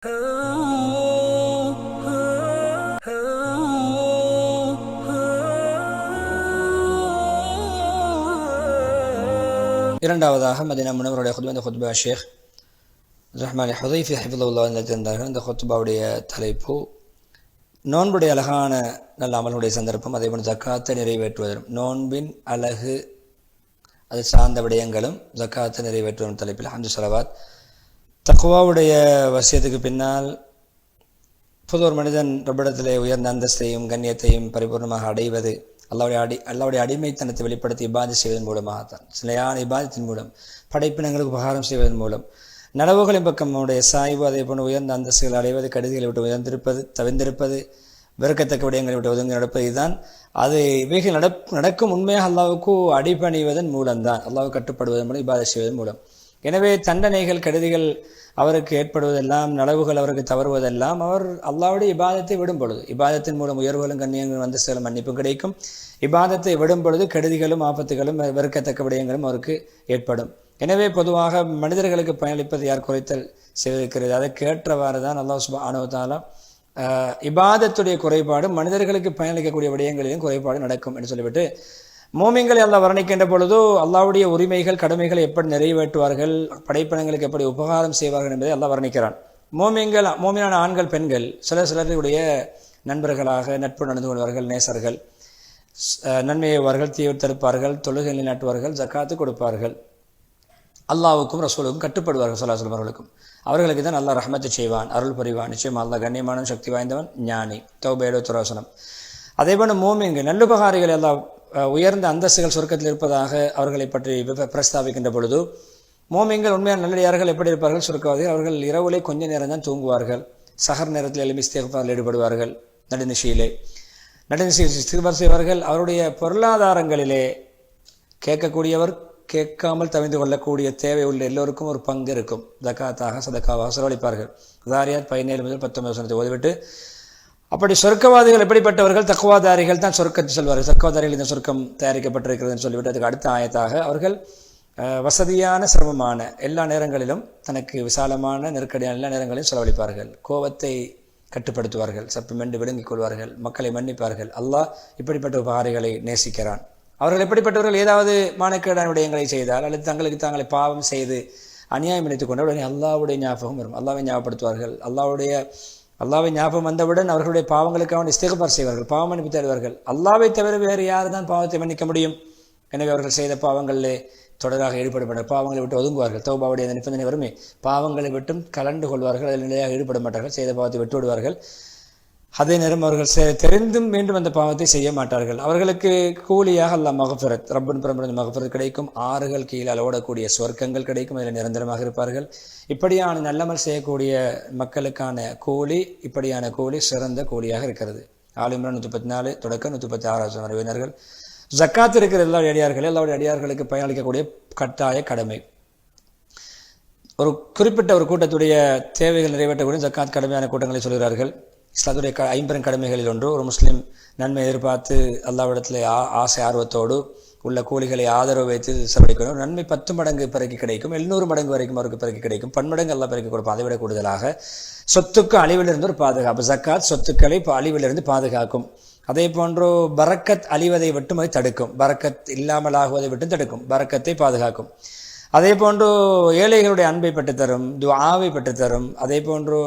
இரண்டாவதாக மதீனா முனவருடைய குத்பா, இந்த குத்பா ஷேக் ரஹ்மான் ஹுதைஃபி ஹிஃபிதுல்லாஹ் இருந்தார்கள். இந்த குத்பாவுடைய தலைப்பு நோன்புடைய அழகான நல்ல அமலுடைய சந்தர்ப்பம், அதேபோல் ஜக்காத்தை நிறைவேற்றுவதும் நோன்பின் அழகு அது சார்ந்த விடயங்களும் ஜக்காத்தை நிறைவேற்றுவதும் தலைப்பில் ஹம்து ஸலவாத். தக்வாவுடைய வசியத்துக்கு பின்னால் பொது மனிதன் ரப்பிடத்திலே உயர்ந்த அந்தஸ்தையும் கண்ணியத்தையும் பரிபூர்ணமாக அடைவது அல்லாவுடைய அடிமைத்தனத்தை வெளிப்படுத்தி இபாதத் செய்வதன் மூலமாகத்தான், சிலையான இபாதத்தின் மூலம், படைப்பினங்களுக்கு உபகாரம் செய்வதன் மூலம், நனவுகளின் பக்கம் நம்முடைய சாய்வு, அதே போன்று உயர்ந்த அந்தஸ்துகள் அடைவது, கடுதிகளை விட்டு உயர்ந்திருப்பது, தவிர்ந்திருப்பது, வெறுக்கத்தக்க விடயங்களை விட்டு ஒதுங்கி நடப்பது, இதுதான் அது. இவைகள் நடக்கும் உண்மையாக அல்லாவுக்கு அடிபணிவதன் மூலம்தான், அல்லாவுக்கு கட்டுப்படுவதன் மூலம், இபாதத் செய்வதன் மூலம். எனவே தண்டனைகள் கடுதிகள் அவருக்கு ஏற்படுவதெல்லாம், நலவுகள் அவருக்கு தவறுவதெல்லாம் அவர் அல்லாவுடைய இபாதத்தை விடும் பொழுது, இபாதத்தின் மூலம் உயர்வுகளும் கண்ணியங்களும் அந்தஸ்துகளும் மன்னிப்பும் கிடைக்கும். இபாதத்தை விடும் பொழுது கெடுதிகளும் ஆபத்துகளும் வெறுக்கத்தக்க விடயங்களும் அவருக்கு ஏற்படும். எனவே பொதுவாக மனிதர்களுக்கு பயனளிப்பது யார் குறைத்தல் செய்திருக்கிறது, அதற்கு ஏற்றவாறு தான் அல்லாஹ் சுப்ஹானஹு வ தஆலா இபாதத்துடைய குறைபாடு, மனிதர்களுக்கு பயனளிக்கக்கூடிய விடயங்களிலும் குறைபாடு நடக்கும் என்று சொல்லிவிட்டு, மோமின்களை அல்லாஹ் வர்ணிக்கின்ற பொழுதோ அல்லாஹ்வுடைய உரிமைகள் கடமைகளை எப்படி நிறைவேற்றுவார்கள், படைப்பினங்களுக்கு எப்படி உபகாரம் செய்வார்கள் என்பதை அல்லாஹ் வர்ணிக்கிறான். மோமினான ஆண்கள் பெண்கள் சிலருடைய நண்பர்களாக நட்பு நடந்து கொள்வார்கள், நேசர்கள், நன்மையைவார்கள், தீவிர தடுப்பார்கள், தொழுகைகளை நாட்டுவார்கள், ஜக்காத்து கொடுப்பார்கள், அல்லாவுக்கும் ரசூலுக்கும் கட்டுப்படுவார்கள், ஸல்லல்லாஹு அலைஹி வஸல்லம் அவர்களுக்கும். அவர்களுக்கு தான் அல்லாஹ் ரஹ்மத்து செய்வான், அருள் புரிவான். நிச்சயம் அல்லாஹ் கண்ணியமான சக்தி வாய்ந்தவன், ஞானி. தௌபா 73 அதேபோல மோமின்கள் நல்லுபகாரிகள் எல்லாம் உயர்ந்த அந்தஸ்துகள் சொர்க்கத்தில் இருப்பதாக அவர்களை பற்றி பிரஸ்தாபிக்கின்ற பொழுது, மோமின்கள் உண்மையான நல்லடியார்கள் எப்படி இருப்பார்கள், சொர்க்கவாதிகள். அவர்கள் இரவுலே கொஞ்ச நேரம் தான் தூங்குவார்கள், சஹர் நேரத்தில் எழுப்பி இஸ்திக்ஃபாரில் ஈடுபடுவார்கள், நடுநிசையிலே இஸ்திக்ஃபார் செய்வார்கள். அவருடைய பொருளாதாரங்களிலே கேட்கக்கூடியவர் கேட்காமல் தவிர்த்து கொள்ளக்கூடிய தேவை உள்ள எல்லோருக்கும் ஒரு பங்கு இருக்கும். ஜகாத்தாக சதக்காவாக செலவழிப்பார்கள். ஸாரியாத் 17 முதல் 19 ஓதிவிட்டு, அப்படி சொர்க்கவாதிகள் எப்படிப்பட்டவர்கள், தக்வாதாரிகள் தான் சொர்க்கத்தில் செல்வார்கள், தக்வாதாரிகள் இந்த சொர்க்கம் தயாரிக்கப்பட்டிருக்கிறதுன்னு சொல்லிவிட்டு அதுக்கு அடுத்த ஆயத்தாக அவர்கள் வசதியான சிரமமான எல்லா நேரங்களிலும் தனக்கு விசாலமான நெருக்கடியான எல்லா நேரங்களிலும் செலவழிப்பார்கள், கோபத்தை கட்டுப்படுத்துவார்கள், சப்பமென்று விளங்கிக் கொள்வார்கள், மக்களை மன்னிப்பார்கள். அல்லாஹ் இப்படிப்பட்ட உபகாரிகளை நேசிக்கிறான். அவர்கள் எப்படிப்பட்டவர்கள், ஏதாவது மானக்கேடான விடயங்களை செய்தால் அல்லது தங்களுக்கு தாங்களை பாவம் செய்து அநியாயம் இணைத்துக் கொண்ட உடனே அல்லாஹ்வுடைய ஞாபகம் வரும், அல்லாஹ்வை ஞாபகப்படுத்துவார்கள். அல்லாஹ்வை ஞாபகம் வந்தவுடன் அவர்களுடைய பாவங்களுக்காக இஸ்திக்ஃபார் செய்வார்கள், பாவம் மன்னிப்பு தேடுவார்கள். அல்லாஹ்வை தவிர வேறு யார் தான் பாவத்தை மன்னிக்க முடியும்? எனவே அவர்கள் செய்த பாவங்களிலே தொடராக ஈடுபட பாவங்களை விட்டு ஒதுங்குவார்கள். தௌபாவுடைய அந்த நிபந்தனை வருமே, பாவங்களை விட்டும் கலந்து கொள்வார்கள், அதில் நிலையாக ஈடுபட மாட்டார்கள், செய்த பாவத்தை விட்டு விடுவார்கள். அதே நேரம் அவர்கள் தெரிந்தும் மீண்டும் அந்த பாவத்தை செய்ய மாட்டார்கள். அவர்களுக்கு கூலியாக அல்லாஹ் மக்ஃபிரத், ரப்பின் புறமிருந்து மக்ஃபிரத் கிடைக்கும், ஆறுகள் கீழே ஓடக்கூடிய சொர்க்கங்கள் கிடைக்கும், அதில் நிரந்தரமாக இருப்பார்கள். இப்படியான நல்லமல் செய்யக்கூடிய மக்களுக்கான கூலி, இப்படியான கூலி சிறந்த கூலியாக இருக்கிறது. ஆல் இம்ரான் 114 தொடக்கம் 116 உறவினர்கள். ஜக்காத் இருக்கிற எல்லா அடியார்களுடைய அடியார்களுக்கு பயனளிக்கக்கூடிய கட்டாய கடமை. ஒரு குறிப்பிட்ட ஒரு கூட்டத்துடைய தேவைகள் நிறைவேற்றக்கூடிய ஜக்காத் கடமையான கூட்டங்களை சொல்கிறார்கள். இஸ்லாத்துடைய 50 கடமைகளில் ஒன்று. ஒரு முஸ்லீம் நன்மை எதிர்பார்த்து அல்லாஹ்விடத்தில் ஆசை ஆர்வத்தோடு உள்ள கூலிகளை ஆதரவு வைத்து செலவழிக்கணும். நன்மை 10 மடங்கு பிறகு கிடைக்கும், 700 மடங்கு வரைக்கும் அவருக்கு பிறகு கிடைக்கும், பன்மடங்கு அல்லாஹ் பிறகு கொடுப்பான். அதை விட கூடுதலாக சொத்துக்கு அழிவிலிருந்து ஒரு பாதுகாப்பு. ஜக்காத் சொத்துக்களை அழிவிலிருந்து பாதுகாக்கும். அதே போன்று பரக்கத் அழிவதை விட்டும் அதை தடுக்கும், பரக்கத் இல்லாமல் ஆகுவதை விட்டும் தடுக்கும், பரக்கத்தை பாதுகாக்கும். அதே போன்று ஏழைகளுடைய அன்பை பெற்றுத்தரும், துஆவை பெற்றுத்தரும். அதே போன்று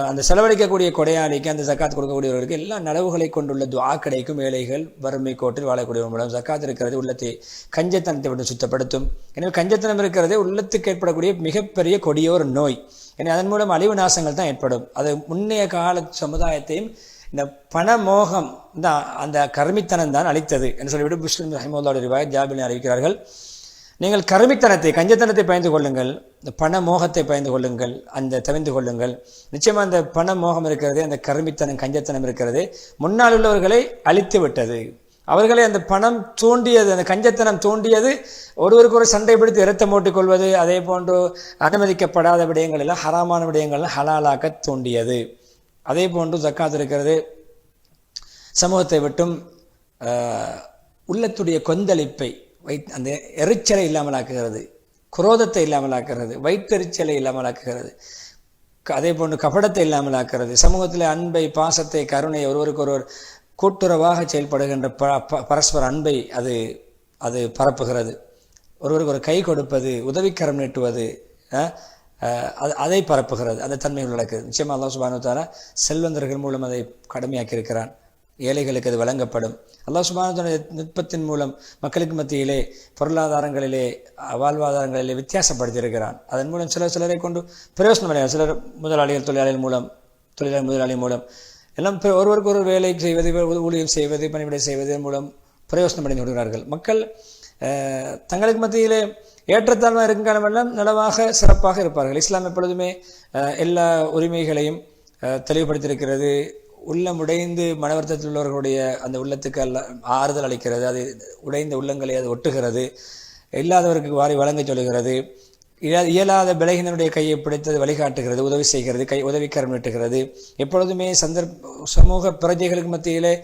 அந்த செலவழிக்கக்கூடிய கொடையாளிக்கு, அந்த ஜக்காத் கொடுக்கக்கூடியவர்களுக்கு எல்லா நலவுகளை கொண்டுள்ள துஆ கிடைக்கும். ஏழைகள் வறுமை கோட்டில் வாழக்கூடியவர் மூலம் ஜக்காத் இருக்கிறது உள்ளத்தை கஞ்சத்தனத்தை விட்டு சுத்தப்படுத்தும். எனவே கஞ்சத்தனம் இருக்கிறதே உள்ளத்துக்கு ஏற்படக்கூடிய மிகப்பெரிய கொடிய ஒரு நோய். எனவே அதன் மூலம் அழிவு நாசங்கள் தான் ஏற்படும். அது முன்னைய கால சமுதாயத்தையும் இந்த பணமோகம் அந்த கருமித்தனம் தான் அளித்தது என்று சொல்லிவிட்டு முஸ்லிம் ரஹிமத்துல்லாஹி ரிவாயத் ஜாபிரில் அறிவிக்கிறார்கள். நீங்கள் கருமித்தனத்தை, கஞ்சத்தனத்தை பயந்து கொள்ளுங்கள், இந்த பண மோகத்தை பயந்து கொள்ளுங்கள், அந்த தவிர்த்து கொள்ளுங்கள். நிச்சயமாக அந்த பண மோகம் இருக்கிறதே, அந்த கருமித்தனம் கஞ்சத்தனம் இருக்கிறதே முன்னால் உள்ளவர்களை அழித்து விட்டது. அவர்களை அந்த பணம் தூண்டியது, அந்த கஞ்சத்தனம் தூண்டியது, ஒருவருக்கு ஒரு சண்டை பிடித்து இரத்தம் ஓட்டிக் கொள்வது, அதே போன்று அனுமதிக்கப்படாத விடயங்கள் எல்லாம் ஹராமான விடயங்கள்லாம் ஹலாலாக்க தூண்டியது. அதே போன்று ஜக்காத் இருக்கிறது சமூகத்தை விட்டும் உள்ளத்துடைய கொந்தளிப்பை அந்த எரிச்சலை இல்லாமலாக்குகிறது, குரோதத்தை இல்லாமலாக்குகிறது, வயிற்றெரிச்சலை இல்லாமலாக்குகிறது, அதே போன்று கபடத்தை இல்லாமல் ஆக்கிறது, சமூகத்தில் அன்பை, பாசத்தை, கருணை, ஒருவருக்கு ஒருவர் கூட்டுறவாக செயல்படுகின்ற பரஸ்பர அன்பை அது பரப்புகிறது. ஒருவருக்கு ஒரு கை கொடுப்பது, உதவிக்கரம் நீட்டுவது, அதை பரப்புகிறது. அந்த தன்மைகள் நடக்குது. நிச்சயமாக அல்லாஹ் சுப்ஹானஹு வ தஆலா செல்வந்தர்கள் மூலம் அதை கடமையாக்கி இருக்கிறான். ஏழைகளுக்கு அது வழங்கப்படும். அல்லாஹ் சுப்ஹானஹு வ தஆலா நுட்பத்தின் மூலம் மக்களுக்கு மத்தியிலே பொருளாதாரங்களிலே, வாழ்வாதாரங்களிலே வித்தியாசப்படுத்தியிருக்கிறான். அதன் மூலம் சிலரை கொண்டு பிரயோசனம் அடைகிறார். சிலர் முதலாளிகள், முதலாளி மூலம் எல்லாம் ஒருவருக்கு ஒரு வேலை செய்வது, ஊழியர் செய்வது, பணிவிடை செய்வது மூலம் பிரயோசனம் அடைந்து கொள்கிறார்கள். மக்கள் தங்களுக்கு மத்தியிலே ஏற்றத்தாழ்வாக இருக்கும் காலமெல்லாம் நலவாக சிறப்பாக இருப்பார்கள். இஸ்லாம் எப்பொழுதுமே எல்லா உரிமைகளையும் தெளிவுபடுத்தியிருக்கிறது. உள்ளம் உடைந்து மனவர்த்தத்தில் உள்ளவர்களுடைய அந்த உள்ளத்துக்கு ஆறுதல் அளிக்கிறது. அது உடைந்த உள்ளங்களை அது ஒட்டுகிறது. இல்லாதவருக்கு வாரி வழங்க சொல்லுகிறது. இயலாத பலகீனனுடைய கையை பிடித்தது வழிகாட்டுகிறது, உதவி செய்கிறது, உதவிக்கரம் நீட்டுகிறது. எப்பொழுதுமே சமூக பிரஜைகளுக்கு மத்தியிலே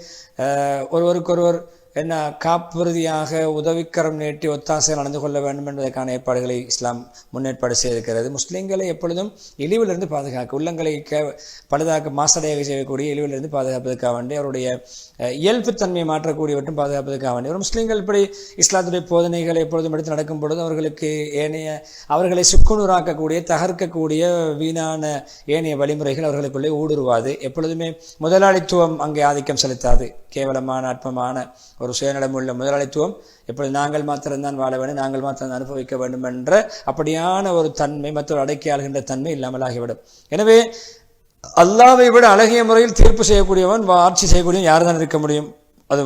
ஒருவருக்கொருவர் என்ன காப்புறுதியாக உதவிக்கரம் நீட்டி ஒத்தாசை நடந்து கொள்ள வேண்டும் என்பதற்கான ஏற்பாடுகளை இஸ்லாம் முன்னேற்பாடு செய்திருக்கிறது. முஸ்லீம்களை எப்பொழுதும் இழிவிலிருந்து பாதுகாக்க, உள்ளங்களை பழுதாக்க, மாசடையாக செய்யக்கூடிய இழிவிலிருந்து பாதுகாப்பதற்காக வேண்டி, அவருடைய இயல்புத்தன்மையை மாற்றக்கூடியவற்றும் பாதுகாப்பதற்காக வேண்டி ஒரு முஸ்லீம்கள் இப்படி இஸ்லாத்துடைய போதனைகளை எப்பொழுதும் எடுத்து நடக்கும் பொழுது அவர்களுக்கு அவர்களை சுக்குநூறாக்கக்கூடிய, தகர்க்கக்கூடிய வீணான ஏனைய வழிமுறைகள் அவர்களுக்குள்ளே ஊடுருவாது. எப்பொழுதுமே முதலாளித்துவம் அங்கே ஆதிக்கம் செலுத்தாது. கேவலமான, அற்பமான ஒரு சுயநலமுள்ள முதலாளித்துவம் எப்பொழுது நாங்கள் மாத்திரம்தான் வாழ வேண்டும், நாங்கள் மாத்திரம் அனுபவிக்க வேண்டும் என்ற அப்படியான ஒரு தன்மை, மற்றொரு அடக்கியாளுகின்ற தன்மை இல்லாமல் ஆகிவிடும். எனவே அல்லாவை விட அழகிய முறையில் தீர்ப்பு செய்யக்கூடியவன், ஆட்சி செய்யக்கூடியவன் யார் தான் இருக்க முடியும்? அது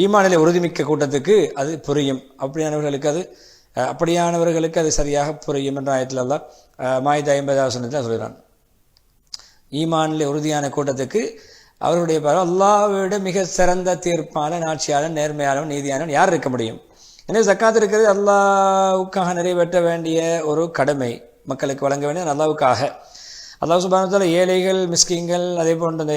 ஈமானிலே உறுதிமிக்க கூட்டத்துக்கு அது புரியும். அப்படியானவர்களுக்கு அது சரியாக புரியும் என்ற ஆயத்தில் அல்லாஹ் மாயிதா 50வது வசனத்தில் சொல்கிறான். ஈமானிலே உறுதியான கூட்டத்துக்கு அவருடைய அல்லாஹ்விட மிக சிறந்த தீர்ப்பாளன், ஆட்சியாளன், நேர்மையாளன், நீதியானவன் யார் இருக்க முடியும்? எனவே ஜக்காத் இருக்கிறது அல்லாஹ்வுக்காக நிறைவேற்ற வேண்டிய ஒரு கடமை, மக்களுக்கு வழங்க வேண்டிய அல்லாஹ்வுக்காக. அல்லாஹ் சுப்ஹானஹு வ தஆலா ஏழைகள், மிஸ்கீன்கள், அதே போன்ற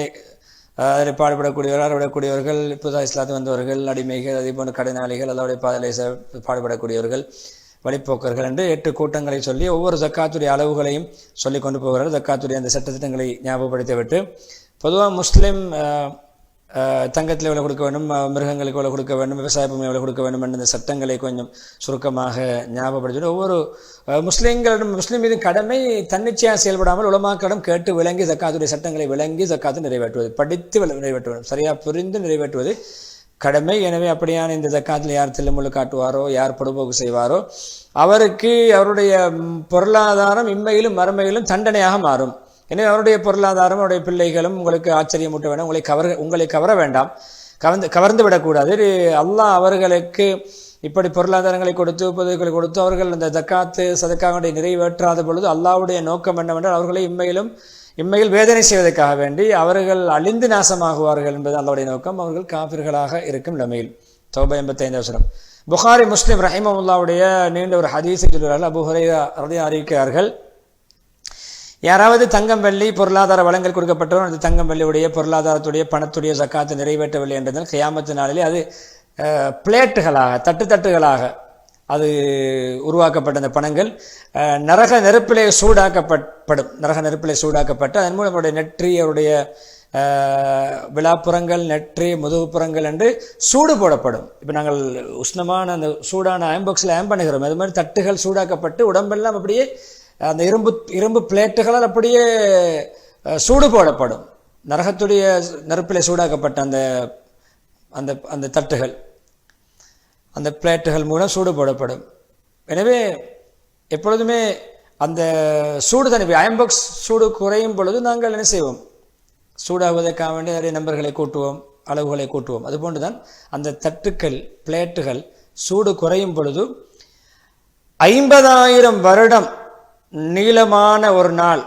அதில் பாடுபடக்கூடியவர்கள், அறவிடக்கூடியவர்கள், புதுதாக இஸ்லாத்து வந்தவர்கள், அடிமைகள், அதே போன்ற கடனாளிகள், அல்லாஹ்வுடைய பாதையிலே பாடுபடக்கூடியவர்கள், வழிப்போக்கர்கள் என்று 8 கூட்டங்களை சொல்லி ஒவ்வொரு ஜக்காத்துடைய அளவுகளையும் சொல்லி கொண்டு போகிறார்கள். ஜக்காத்துடைய அந்த சட்டத்திட்டங்களை ஞாபகப்படுத்திவிட்டு, பொதுவாக முஸ்லீம் தங்கத்தில் எவ்வளோ கொடுக்க வேண்டும், மிருகங்களுக்கு எவ்வளோ கொடுக்க வேண்டும், விவசாய பூமி எவ்வளோ கொடுக்க வேண்டும் என்ற சட்டங்களை கொஞ்சம் சுருக்கமாக ஞாபகப்படுத்தி ஒவ்வொரு முஸ்லீம் மீது கடமை தன்னிச்சையாக செயல்படாமல் உலமாக்களிடம் கேட்டு விளங்கி ஜக்காத்துடைய சட்டங்களை விளங்கி ஜக்காத்து நிறைவேற்றுவது, படித்து நிறைவேற்றுவது, சரியாக புரிந்து நிறைவேற்றுவது கடமை. எனவே அப்படியான இந்த ஜக்காத்தில் யார் தில்லுமுள்ளு காட்டுவாரோ, யார் பொடுபோக்கு செய்வாரோ அவருக்கு அவருடைய பொருளாதாரம் இம்மையிலும் மறுமையிலும் தண்டனையாக மாறும். எனவே அவருடைய பொருளாதாரம், அவருடைய பிள்ளைகளும் உங்களுக்கு ஆச்சரியமூட்ட வேண்டாம், உங்களை கவர வேண்டாம், கவர்ந்து விடக்கூடாது. அல்லாஹ் அவர்களுக்கு இப்படி பொருளாதாரங்களை கொடுத்து, பொதுக்களை கொடுத்து அவர்கள் அந்த ஜக்காத்து சதக்காவை நிறைவேற்றாத பொழுது அல்லாஹ்வுடைய நோக்கம் என்னவென்றால் அவர்களை இம்மையில் வேதனை செய்வதற்காக வேண்டி அவர்கள் அழிந்து நாசமாகுவார்கள் என்பது அல்லாஹ்வுடைய நோக்கம். அவர்கள் காபிர்களாக இருக்கும் நிலைமையில். தௌபா 85 வசனம். புகாரி, முஸ்லிம் ரஹிமஹுல்லாஹ்வுடைய நீண்ட ஒரு ஹதீஸை சொல்கிறார்கள். அபூ ஹுரைரா ரலியல்லாஹு அறிவிக்கிறார்கள், யாராவது தங்கம் வெள்ளி பொருளாதார வளங்கள் கொடுக்கப்பட்டவர் அந்த தங்கம் வெள்ளியுடைய பொருளாதாரத்துடைய பணத்துடைய ஜக்காத்து நிறைவேற்றவில்லை என்றால் கியாமத்து நாளிலே அது பிளேட்டுகளாக, தட்டுகளாக அது உருவாக்கப்பட்ட அந்த பணங்கள் நரக நெருப்பிலே சூடாக்கப்பட்டு அதன் மூலம் அவருடைய நெற்றி, அவருடைய விழாப்புறங்கள், நெற்றி, முதுகுப்புறங்கள் என்று சூடு போடப்படும். இப்போ நாங்கள் உஷ்ணமான அந்த சூடான அயன்பாக்ஸில் பண்ணுகிறோம். அது மாதிரி தட்டுகள் சூடாக்கப்பட்டு உடம்பெல்லாம் அப்படியே அந்த இரும்பு பிளேட்டுகளால் அப்படியே சூடு போடப்படும். நரகத்துடைய நெருப்பிலே சூடாக்கப்பட்ட அந்த அந்த தட்டுகள், அந்த பிளேட்டுகள் மூலம் சூடு போடப்படும். எனவே எப்பொழுதுமே அந்த சூடு தண்ணி அயன்பாக்ஸ் சூடு குறையும் பொழுது நாங்கள் என்ன செய்வோம்? சூடாகுவதற்காக வேண்டிய நிறைய நம்பர்களை கூட்டுவோம், அளவுகளை கூட்டுவோம். அதுபோன்றுதான் அந்த தட்டுக்கள், பிளேட்டுகள் சூடு குறையும் பொழுது 50,000 வருடம் நீளமான ஒரு நாள்,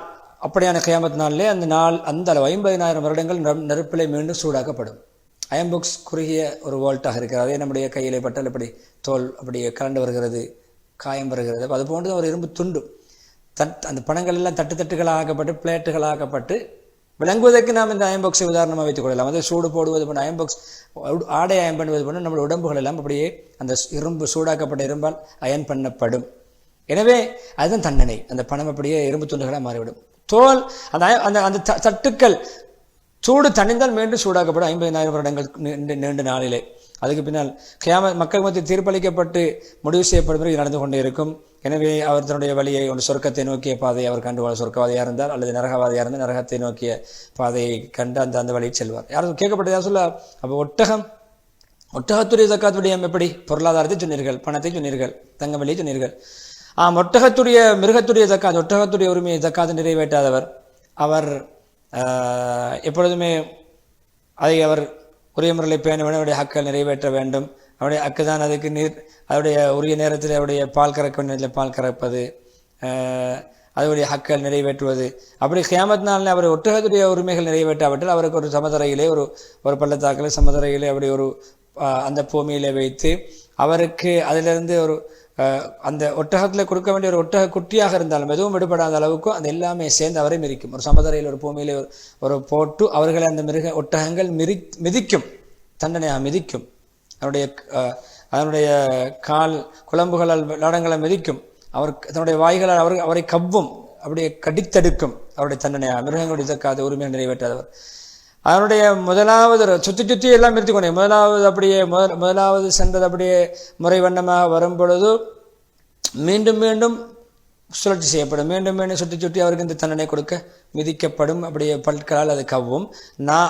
அப்படியான கியாமத் நாளிலே அந்த அளவு 50,000 வருடங்கள் நெருப்பிலே மீண்டும் சூடாக்கப்படும். அயன்பாக்ஸ் குறுகிய ஒரு வோல்ட்டாக இருக்கிறது. அதே நம்முடைய கையிலே பட்டால் இப்படி தோல் அப்படியே கலண்டு வருகிறது, காயம் வருகிறது. அதுபோன்று ஒரு இரும்பு துண்டு அந்த பணங்கள் எல்லாம் தட்டுகளாகப்பட்டு பிளேட்டுகளாகப்பட்டு விளங்குவதற்கு நாம் இந்த அயன்பாக்ஸை உதாரணமாக வைத்துக் கொள்ளலாம். அதை சூடு போடுவது போன்ற அயன்பாக்ஸ், ஆடை அயன் பண்ணுவது போன்ற நம்முடைய உடம்புகள் எல்லாம் அப்படியே அந்த இரும்பு சூடாக்கப்பட்ட இரும்பால் அயன் பண்ணப்படும். எனவே அதுதான் தண்டனை. அந்த பணம் அப்படியே இரும்பு துண்டுகளாக மாறிவிடும். தோல் அந்த அந்த அந்த தட்டுக்கள் சூடு தணிந்தால் மீண்டும் சூடாக்கப்படும் 50,000 வருடங்கள் நீண்ட நாளிலே. அதுக்கு பின்னால் கியாமத் மக்கள் மத்தியில் தீர்ப்பளிக்கப்பட்டு முடிவு செய்யப்படும் பிறகு நடந்து கொண்டே இருக்கும். எனவே அவர் தன்னுடைய வழியை ஒரு சொர்க்கத்தை நோக்கிய பாதையை அவர் கண்டு சொர்க்கவாதியாக இருந்தால் அல்லது நரகவாதியாக இருந்தால் நரகத்தை நோக்கிய பாதையை கண்டு அந்த வழியில் செல்வார். யாரும் கேட்கப்பட்டது யார் சொல்ல? அப்போ ஒட்டகத்துடைய ஜக்காத்துடைய எப்படி? பொருளாதாரத்தை சொன்னீர்கள், பணத்தை சொன்னீர்கள், தங்க வழியை சொன்னீர்கள். ஒட்டகத்துடைய மிருகத்துடைய ஜக்காத், ஒட்டகத்துடைய உரிமையை ஜக்காத்து நிறைவேற்றாதவர் அவர் எப்பொழுதுமே அதை அவர் உரிய முறையில் பேண வேண்டும். அவருடைய ஹக்கள் நிறைவேற்ற வேண்டும். அவருடைய ஹக்கு தான் அதுக்கு அதனுடைய உரிய நேரத்தில் அவருடைய பால் கறக்க வேண்டிய பால் கறப்பது, அதனுடைய ஹக்கள் நிறைவேற்றுவது. அப்படி கியாமத் நாளில் அவர் ஒட்டகத்துடைய உரிமைகள் நிறைவேற்றாவிட்டால் அவருக்கு ஒரு சமதரையிலே ஒரு பள்ளத்தாக்கில் சமதரையிலே அப்படி ஒரு அந்த பூமியிலே வைத்து அவருக்கு அதிலிருந்து ஒரு அந்த ஒட்டகத்தில் கொடுக்க வேண்டிய ஒரு ஒட்டக குட்டியாக இருந்தாலும் எதுவும் விடுபடாத அளவுக்கு அந்த எல்லாமே சேர்ந்து அவரை மிதிக்கும். ஒரு சமதரையில் ஒரு பூமியிலே ஒரு போட்டு அவர்களை அந்த ஒட்டகங்கள் மிதிக்கும், தண்டனையாக மிதிக்கும். அதனுடைய கால் குழம்புகளால் லாடங்களை மிதிக்கும். அவர் தன்னுடைய வாய்களால் அவரை கவ்வும், அப்படியே கடித்தெடுக்கும். அவருடைய தண்டனையாக மிருகங்களுடைய ஜக்காத் உரிமையை நிறைவேற்றாதவர். அதனுடைய முதலாவது சுற்றி எல்லாம் நிறுத்தி கொண்டே முதலாவது சென்றது அப்படியே முறை வண்ணமாக வரும் பொழுது மீண்டும் மீண்டும் சுழற்சி செய்யப்படும். மீண்டும் மீண்டும் சுற்றி அவருக்கு இந்த தண்டனை கொடுக்க மிதிக்கப்படும். அப்படியே பல்களால் அது கவ்வும்.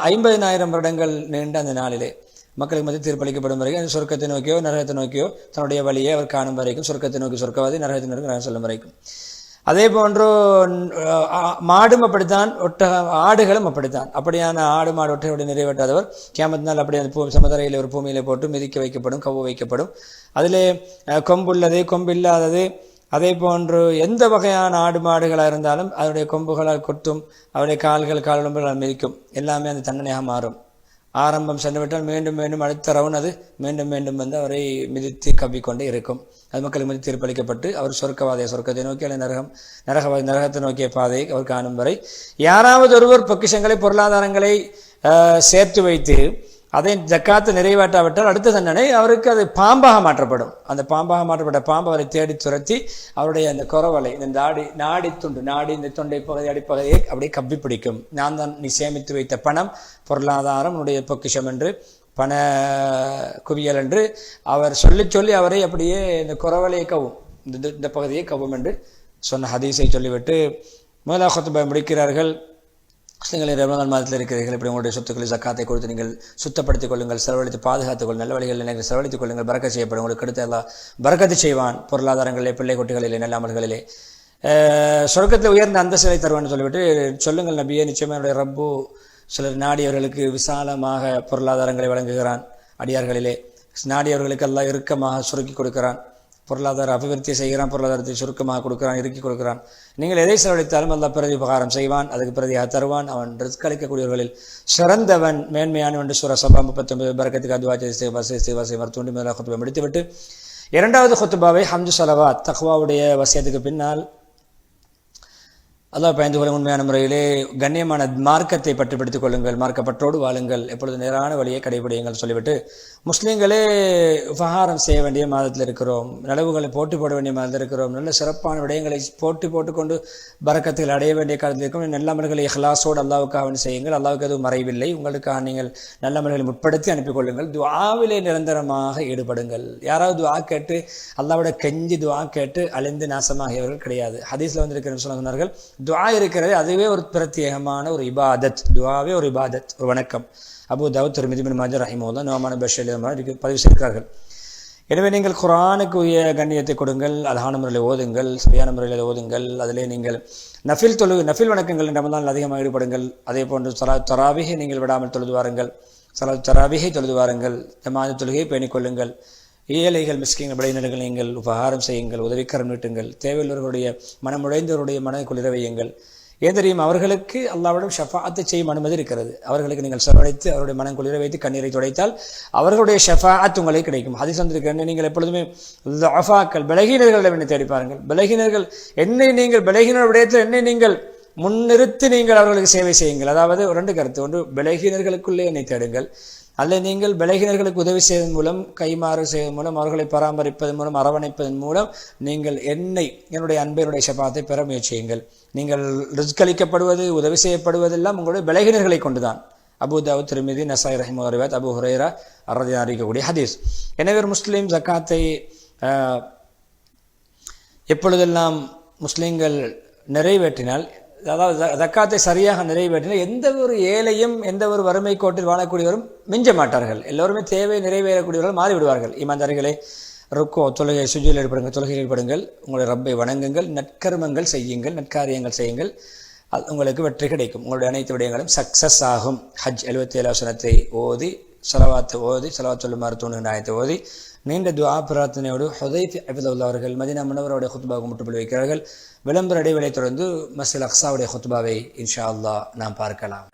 50,000 வருடங்கள் நீண்ட அந்த நாளிலே மக்களுக்கு மத்திய தீர்ப்பளிக்கப்படும் வரைக்கும் அந்த சொர்க்கத்தை நோக்கியோ நரகத்தை நோக்கியோ தன்னுடைய வழியை அவர் காணும் வரைக்கும், சொர்க்கத்தை நோக்கி சொர்க்கவாதி, நரகத்தை நோக்கி நரகம் சொல்லும் வரைக்கும். அதே போன்று மாடும் அப்படித்தான், ஆடுகளும் அப்படித்தான். அப்படியான ஆடு மாடு ஒற்றையோடு நிறைவேற்றாதவர் கியாமத் நாள் அப்படி அந்த சமதரையில் ஒரு பூமியிலே போட்டு மிதிக்க வைக்கப்படும், கவ்வு வைக்கப்படும். அதிலே கொம்புள்ளது, கொம்பு இல்லாதது, அதே போன்று எந்த வகையான ஆடு மாடுகளாக இருந்தாலும் அதனுடைய கொம்புகளால் கொத்தும், அவருடைய காலும்புகளால் மிதிக்கும். எல்லாமே அந்த தண்டனையாக மாறும். ஆரம்பம் சென்றுவிட்டால் மீண்டும் மீண்டும் அடுத்த ரவுண்ட் அது மீண்டும் மீண்டும் வந்து அவரை மிதித்து கவ்விக்கொண்டே இருக்கும். அது மக்களுக்கு மத்திய தீர்ப்பளிக்கப்பட்டு அவர் சொர்க்கத்தை நோக்கி அல்லது நரகத்தை நோக்கிய பாதையை அவர் காணும் வரை யாராவது ஒருவர் பொக்கிஷங்களை பொருளாதாரங்களை சேர்த்து வைத்து அதை ஜக்காத்து நிறைவேற்றாவிட்டால் அடுத்த தண்டனை அவருக்கு அது பாம்பாக மாற்றப்படும். அந்த பாம்பாக மாற்றப்பட்ட பாம்பு அவரை தேடி துரத்தி அவருடைய அந்த குறவலை, இந்த நாடி இந்த தொண்டை பகுதி அடிப்பகுதியை அப்படியே கப்பி பிடிக்கும். நான் தான் நீ சேமித்து வைத்த பணம், பொருளாதாரம், உன்னுடைய பொக்கிஷம் என்று, பண குவியல் என்று அவர் சொல்லி அவரை அப்படியே இந்த குறவலையை கவும், இந்த பகுதியை கவும் என்று சொன்ன ஹதீஸை சொல்லிவிட்டு முதலாவது குத்பா முடிக்கிறார்கள். முஸ்லிம்களை ரமலான் மாதத்தில் இருக்கிறீர்கள், இப்படி உங்களுடைய சொத்துக்களை ஜக்காத்தை கொடுத்து நீங்கள் சுத்தப்படுத்திக் கொள்ளுங்கள், செலவழித்து பாதுகாத்துக் கொள்ளுங்கள், நல்ல வழிகளில் நீங்கள் செலவழித்துக் கொள்ளுங்கள், பரக்கத் செய்யப்படும். உங்களுக்கு அடுத்த எல்லாம் பரக்கத்து செய்வான். பொருளாதாரங்களிலே, பிள்ளை குட்டிகளிலே, நல்ல அமல்களிலே சொர்க்கத்தில் உயர்ந்த அந்தஸ்தை தருவான்னு சொல்லிவிட்டு சொல்லுங்கள் நபியே, நிச்சயமாக என்னுடைய ரப்பு சிலர் நாடியவர்களுக்கு விசாலமாக பொருளாதாரங்களை வழங்குகிறான். அடியார்களிலே நாடியவர்களுக்கு எல்லாம் இறுக்கமாக சுருக்கி கொடுக்கிறான். பொருளாதார அபிவிருத்தி செய்கிறான், பொருளாதாரத்தை சுருக்கமாக கொடுக்கிறான், இறுக்கி கொடுக்கிறான். நீங்கள் எதை செலவழித்தாலும் அல்லாஹ் பிரதி உபகாரம் செய்வான், அதுக்கு பிரதியாக தருவான். அவன் ரிஸ்க் அளிக்கக்கூடியவர்களில் சிறந்தவன், மேன்மையானவன் என்று சூரா சபா 39 பரக்கத்துக்கு அதுவா தூண்டி முதலாக குத்துபா முடித்துவிட்டு இரண்டாவது குத்துபாவை ஹம்து ஸலவாத் தக்வாவுடைய வசியத்துக்கு பின்னால் அல்லாஹ் பயந்து கொள்ளும் உண்மையான முறையிலே கண்ணியமான மார்க்கத்தை பற்றுப்படுத்திக் கொள்ளுங்கள், மார்க்கப்பற்றோடு வாழுங்கள், எப்பொழுது நேரான வழியை கடைபிடியுங்கள் சொல்லிவிட்டு முஸ்லீம்களே உபகாரம் செய்ய வேண்டிய மாதத்தில் இருக்கிறோம், நலவுகளை போட்டி போட வேண்டிய மாதத்தில் இருக்கிறோம், நல்ல சிறப்பான விடயங்களை போட்டுக்கொண்டு பரக்கத்துகள் அடைய வேண்டிய காலத்தில் இருக்கும். நல்ல அமல்களை இஹ்லாஸோடு அல்லாவுக்காக செய்யுங்கள். அல்லாவுக்கு எதுவும் மறைவில்லை. உங்களுக்காக நீங்கள் நல்ல அமல்களை முற்படுத்தி அனுப்பிக் கொள்ளுங்கள். துஆவிலே நிரந்தரமாக ஈடுபடுங்கள். யாராவது துஆ கேட்டு அல்லாவோட கெஞ்சி துஆ கேட்டு அழிந்து நாசமாகியவர்கள் கிடையாது. ஹதீஸ்ல வந்திருக்கிற சொன்னார்கள், துஆ இருக்கிறது அதுவே ஒரு பிரத்யேகமான ஒரு இபாதத். துஆவே ஒரு இபாதத், ஒரு வணக்கம். அபூ தாவூத், திர்மிதி, இப்னு மாஜா ரஹிமஹுல்லாஹ், நுஅமான் பஷீர் பதிவு செய்திருக்கிறார்கள். எனவே நீங்கள் குர்ஆனுக்கு உரிய கண்ணியத்தை கொடுங்கள், அழகான முறையில் ஓதுங்கள், சரியான முறையில் ஓதுங்கள். அதிலே நீங்கள் நஃபில் வணக்கங்கள் ரமலானில் அதிகமாக ஈடுபடுங்கள். அதே போன்று தராவிஹை நீங்கள் விடாமல் தொழுது வாருங்கள். தராவிஹை தொழுது வாருங்கள். ஜமாஅத் தொழுகையை பேணிக் கொள்ளுங்கள். ஏழைகள் மிஸ்கின்கள் விளைநிலங்கள் நீங்கள் உபகாரம் செய்யுங்கள், உதவிக்கரம் நீட்டுங்கள். தேவையுள்ளவர்களுடைய மனமுடைந்தவருடைய மனக்குள் நிறைவையுங்கள். ஏன் தெரியும், அவர்களுக்கு அல்லாஹ்விடம் ஷஃபாஅத்தை செய்யும் அனுமதி இருக்கிறது. அவர்களுக்கு நீங்கள் செலவழித்து அவருடைய மனம் குளிர வைத்து கண்ணீரை துடைத்தால் அவர்களுடைய ஷஃபாஅத் உங்களுக்கு கிடைக்கும். ஹதீஸ் வந்திருக்கிறது, நீங்கள் எப்பொழுதுமே துஆஃபாக்கள் பலகீனர்களிடம் தேடி பாருங்கள். பலகீனர் விடயத்தில் என்னை நீங்கள் முன்னிறுத்தி நீங்கள் அவர்களுக்கு சேவை செய்யுங்கள். அதாவது ரெண்டு கருத்து, ஒன்று பலகீனர்களுக்குள்ளே என்னை தேடுங்கள், அதில் நீங்கள் பலகீனர்களுக்கு உதவி செய்வதன் மூலம், கைமாறு செய்வதன் மூலம், அவர்களை பராமரிப்பதன் மூலம், அரவணைப்பதன் மூலம் நீங்கள் என்னுடைய அன்பையுடைய ஷபாத்தை பெற முயற்சியுங்கள். நீங்கள் ரிஸ்க் அளிக்கப்படுவது, உதவி செய்யப்படுவதெல்லாம் உங்களுடைய பலகீனர்களை கொண்டுதான். அபூ தாவூத், திர்மிதி, நசாய் ரஹிமஹுல்லாஹ் ரிவாயத், அபூ ஹுரைரா ரலியல்லாஹு அன்ஹு அறிவிக்கக்கூடிய ஹதீஸ். எனவே ஒரு முஸ்லீம் ஜக்காத்தை எப்பொழுதெல்லாம் முஸ்லீம்கள் நிறைவேற்றினால், அதாவது ஜக்காத்தை சரியாக நிறைவேற்றினால், எந்த ஒரு ஏழையும் எந்த ஒரு வறுமை கோட்டில் வாழக்கூடியவரும் மிஞ்ச மாட்டார்கள். எல்லோருமே தேவை நிறைவேறக்கூடியவர்கள் மாறிவிடுவார்கள். ஈமான்தாரிகளே, ருக்கோ தொழுகை சுஜூதில் ஈடுபடுங்கள், தொழுகையில் ஈடுபடுங்கள், உங்களுடைய ரப்பை வணங்குங்கள், நற்கர்மங்கள் செய்யுங்கள், நற்காரியங்கள் செய்யுங்கள். அது உங்களுக்கு வெற்றி கிடைக்கும். உங்களுடைய அனைத்து விடயங்களும் சக்சஸ் ஆகும். ஹஜ் 77 வசனத்தை ஓதி, ஸலவாத்தை ஓதி, ஸலவாத் சொல்லுமாறு தோணுகின்ற ஆயத்தை ஓதி, நீண்ட துஆ பிரார்த்தனையோடு ஹுதைஃபா ஹஃபிதஹுல்லாஹ் அவர்கள் மதீனா முனவ்வராவுடைய குத்பாவுக்கு முற்றுப்புள்ளி வைக்கிறார்கள். விளம்பர இடைவேளை தொடர்ந்து மஸ்ஜித் அக்ஸாவுடைய குத்பாவை இன்ஷா அல்லாஹ் நாம் பார்க்கலாம்.